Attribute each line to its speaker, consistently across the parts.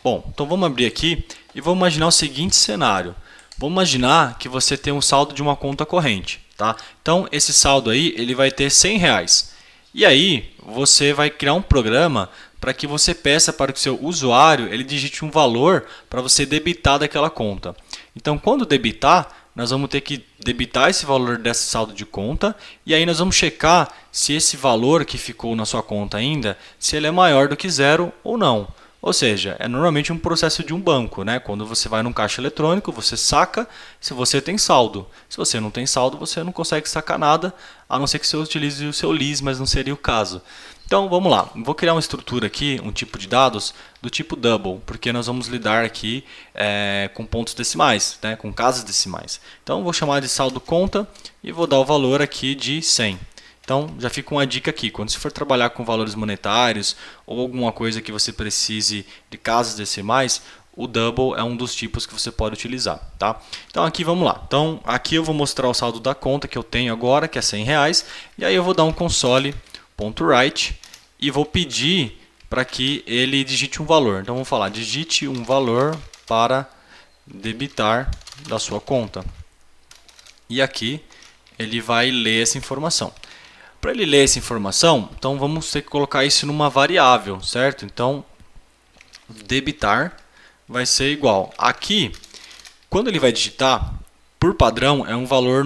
Speaker 1: Bom, então vamos abrir aqui e vamos imaginar o seguinte cenário. Vamos imaginar que você tem um saldo de uma conta corrente, tá? Então esse saldo aí ele vai ter R$ 100. E aí você vai criar um programa para que você peça para que o seu usuário ele digite um valor para você debitar daquela conta. Então quando debitar, nós vamos ter que debitar esse valor desse saldo de conta e aí nós vamos checar se esse valor que ficou na sua conta ainda, se ele é maior do que zero ou não. Ou seja, é normalmente um processo de um banco, né? Quando você vai num caixa eletrônico, você saca se você tem saldo. Se você não tem saldo, você não consegue sacar nada, a não ser que você utilize o seu LIS, mas não seria o caso. Então vamos lá, vou criar uma estrutura aqui, um tipo de dados do tipo double, porque nós vamos lidar aqui com pontos decimais, né? Com casas decimais. Então vou chamar de saldo conta e vou dar o valor aqui de 100. Então, já fica uma dica aqui, quando você for trabalhar com valores monetários ou alguma coisa que você precise de casas decimais, o double é um dos tipos que você pode utilizar, tá? Então, aqui vamos lá. Então, aqui eu vou mostrar o saldo da conta que eu tenho agora, que é R$ 100, e aí eu vou dar um console.write e vou pedir para que ele digite um valor. Então, vamos falar, digite um valor para debitar da sua conta. E aqui ele vai ler essa informação. Para ele ler essa informação, então vamos ter que colocar isso numa variável, certo? Então, debitar vai ser igual. Aqui, quando ele vai digitar, por padrão, é um valor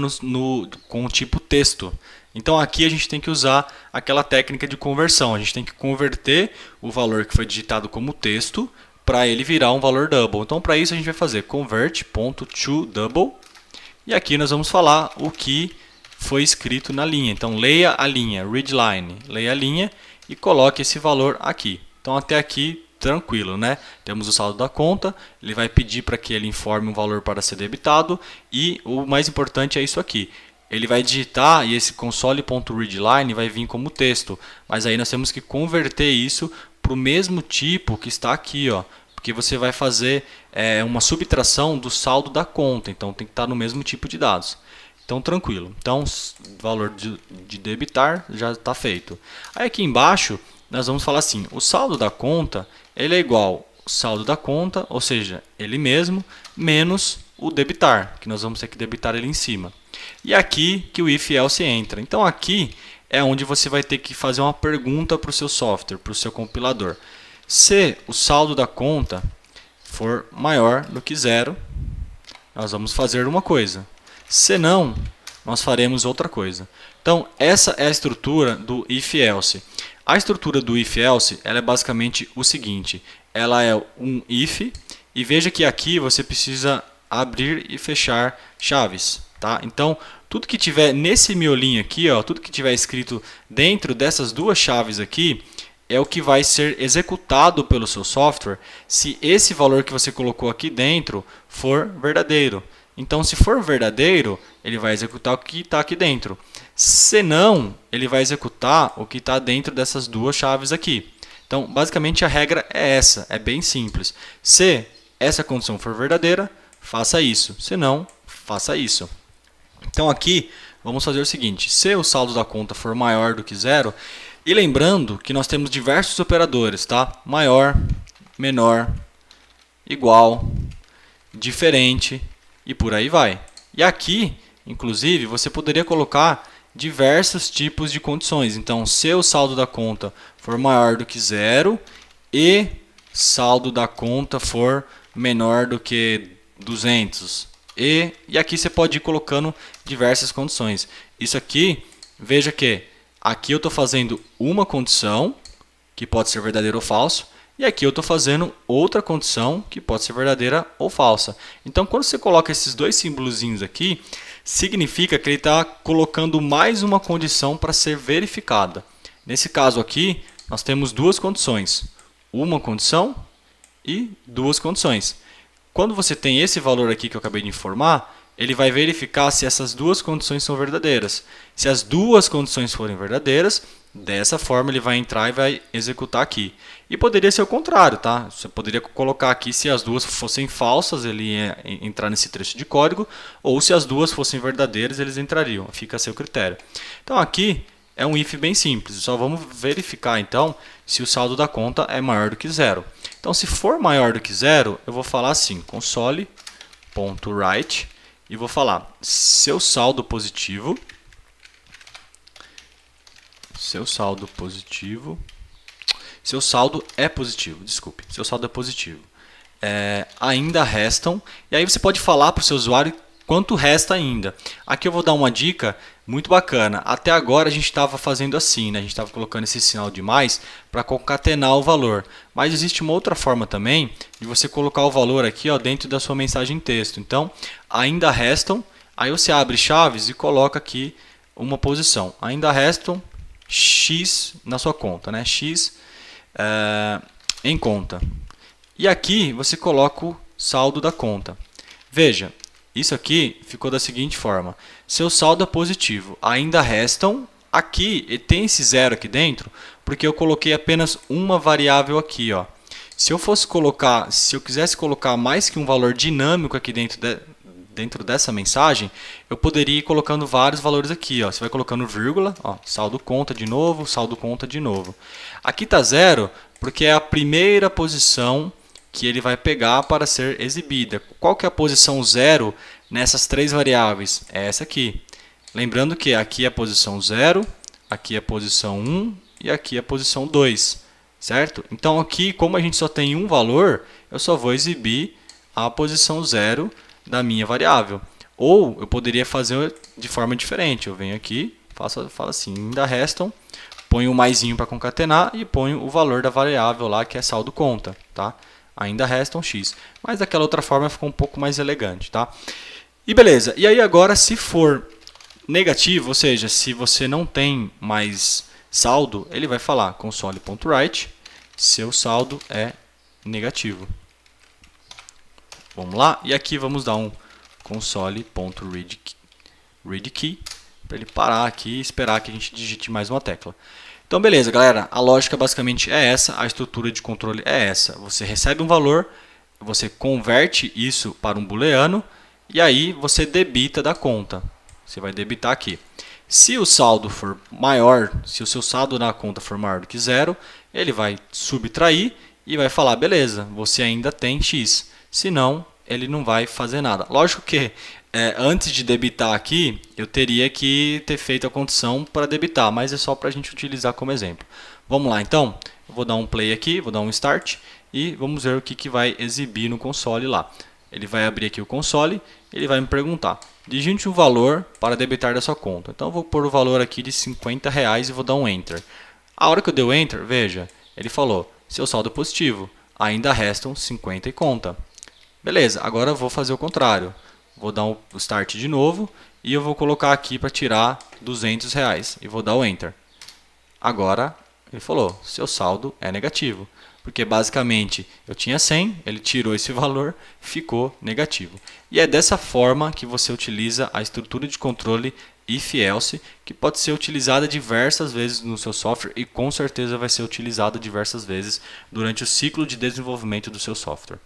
Speaker 1: com o tipo texto. Então, aqui a gente tem que usar aquela técnica de conversão. A gente tem que converter o valor que foi digitado como texto para ele virar um valor double. Então, para isso, a gente vai fazer convert.toDouble. E aqui nós vamos falar o que foi escrito na linha. Então, leia a linha, read line, leia a linha e coloque esse valor aqui. Então, até aqui, tranquilo, né? Temos o saldo da conta, ele vai pedir para que ele informe um valor para ser debitado e o mais importante é isso aqui. Ele vai digitar e esse console.readline vai vir como texto, mas aí nós temos que converter isso para o mesmo tipo que está aqui, ó. Porque você vai fazer uma subtração do saldo da conta, então tem que estar no mesmo tipo de dados. Então, tranquilo. Então, o valor de debitar já está feito. Aí aqui embaixo, nós vamos falar assim, o saldo da conta ele é igual ao saldo da conta, ou seja, ele mesmo, menos o debitar, que nós vamos ter que debitar ele em cima. E aqui que o if else entra. Então, aqui é onde você vai ter que fazer uma pergunta para o seu software, para o seu compilador. Se o saldo da conta for maior do que zero, nós vamos fazer uma coisa. Se não, nós faremos outra coisa. Então, essa é a estrutura do if-else. A estrutura do if-else ela é basicamente o seguinte. Ela é um if, e veja que aqui você precisa abrir e fechar chaves. Tá? Então, tudo que tiver nesse miolinho aqui, ó, tudo que tiver escrito dentro dessas duas chaves aqui, é o que vai ser executado pelo seu software se esse valor que você colocou aqui dentro for verdadeiro. Então, se for verdadeiro, ele vai executar o que está aqui dentro. Se não, ele vai executar o que está dentro dessas duas chaves aqui. Então, basicamente, a regra é essa. É bem simples. Se essa condição for verdadeira, faça isso. Se não, faça isso. Então, aqui, vamos fazer o seguinte. Se o saldo da conta for maior do que zero, e lembrando que nós temos diversos operadores, tá? Maior, menor, igual, diferente, e por aí vai. E aqui, inclusive, você poderia colocar diversos tipos de condições. Então, se o saldo da conta for maior do que zero e saldo da conta for menor do que 200. E aqui você pode ir colocando diversas condições. Isso aqui, veja que aqui eu estou fazendo uma condição, que pode ser verdadeiro ou falso. E aqui eu estou fazendo outra condição que pode ser verdadeira ou falsa. Então, quando você coloca esses dois símbolozinhos aqui, significa que ele está colocando mais uma condição para ser verificada. Nesse caso aqui, nós temos duas condições. Uma condição e duas condições. Quando você tem esse valor aqui que eu acabei de informar, ele vai verificar se essas duas condições são verdadeiras. Se as duas condições forem verdadeiras, dessa forma ele vai entrar e vai executar aqui. E poderia ser o contrário, tá? Você poderia colocar aqui se as duas fossem falsas, ele ia entrar nesse trecho de código, ou se as duas fossem verdadeiras, eles entrariam. Fica a seu critério. Então aqui é um if bem simples. Só vamos verificar então se o saldo da conta é maior do que zero. Então, se for maior do que 0, eu vou falar assim, console.write, e vou falar seu saldo positivo, seu saldo é positivo, desculpe, seu saldo é positivo. Ainda restam, e aí você pode falar para o seu usuário quanto resta ainda. Aqui eu vou dar uma dica muito bacana. Até agora a gente estava fazendo assim, né? A gente estava colocando esse sinal de mais para concatenar o valor. Mas existe uma outra forma também de você colocar o valor aqui, ó, dentro da sua mensagem texto. Então, ainda restam, aí você abre chaves e coloca aqui uma posição. Ainda restam X na sua conta, né? X em conta. E aqui você coloca o saldo da conta. Veja, isso aqui ficou da seguinte forma. Seu saldo é positivo. Ainda restam. Aqui tem esse zero aqui dentro, porque eu coloquei apenas uma variável aqui, ó. Se eu quisesse colocar mais que um valor dinâmico aqui dentro dessa mensagem, eu poderia ir colocando vários valores aqui, ó. Você vai colocando vírgula, ó, saldo conta de novo, saldo conta de novo. Aqui está zero, porque é a primeira posição que ele vai pegar para ser exibida. Qual que é a posição 0 nessas três variáveis? É essa aqui. Lembrando que aqui é a posição 0, aqui é a posição 1 e aqui é a posição 2. Certo? Então aqui, como a gente só tem um valor, eu só vou exibir a posição 0 da minha variável. Ou eu poderia fazer de forma diferente. Eu venho aqui, falo assim, ainda restam, ponho o maisinho para concatenar e ponho o valor da variável lá, que é saldo conta. Tá? Ainda restam X. Mas daquela outra forma ficou um pouco mais elegante. Tá? E beleza. E aí agora, se for negativo, ou seja, se você não tem mais saldo, ele vai falar console.write, seu saldo é negativo. Vamos lá. E aqui vamos dar um console.readKey para ele parar aqui e esperar que a gente digite mais uma tecla. Então, beleza, galera. A lógica basicamente é essa, a estrutura de controle é essa. Você recebe um valor, você converte isso para um booleano e aí você debita da conta. Você vai debitar aqui. Se o saldo for maior, se o seu saldo na conta for maior do que 0, ele vai subtrair e vai falar, beleza, você ainda tem X. Se não, ele não vai fazer nada. Lógico que antes de debitar aqui, eu teria que ter feito a condição para debitar, mas é só para a gente utilizar como exemplo. Vamos lá então, eu vou dar um play aqui, vou dar um start e vamos ver o que vai exibir no console lá. Ele vai abrir aqui o console, ele vai me perguntar, digite um valor para debitar da sua conta. Então eu vou pôr o valor aqui de R$50 e vou dar um Enter. A hora que eu dei o Enter, veja, ele falou, seu saldo é positivo, ainda restam 50 e conta. Beleza, agora eu vou fazer o contrário. Vou dar o Start de novo e eu vou colocar aqui para tirar R$200 e vou dar o Enter. Agora ele falou, seu saldo é negativo. Porque basicamente eu tinha 100, ele tirou esse valor, ficou negativo. E é dessa forma que você utiliza a estrutura de controle if-else, que pode ser utilizada diversas vezes no seu software e com certeza vai ser utilizada diversas vezes durante o ciclo de desenvolvimento do seu software.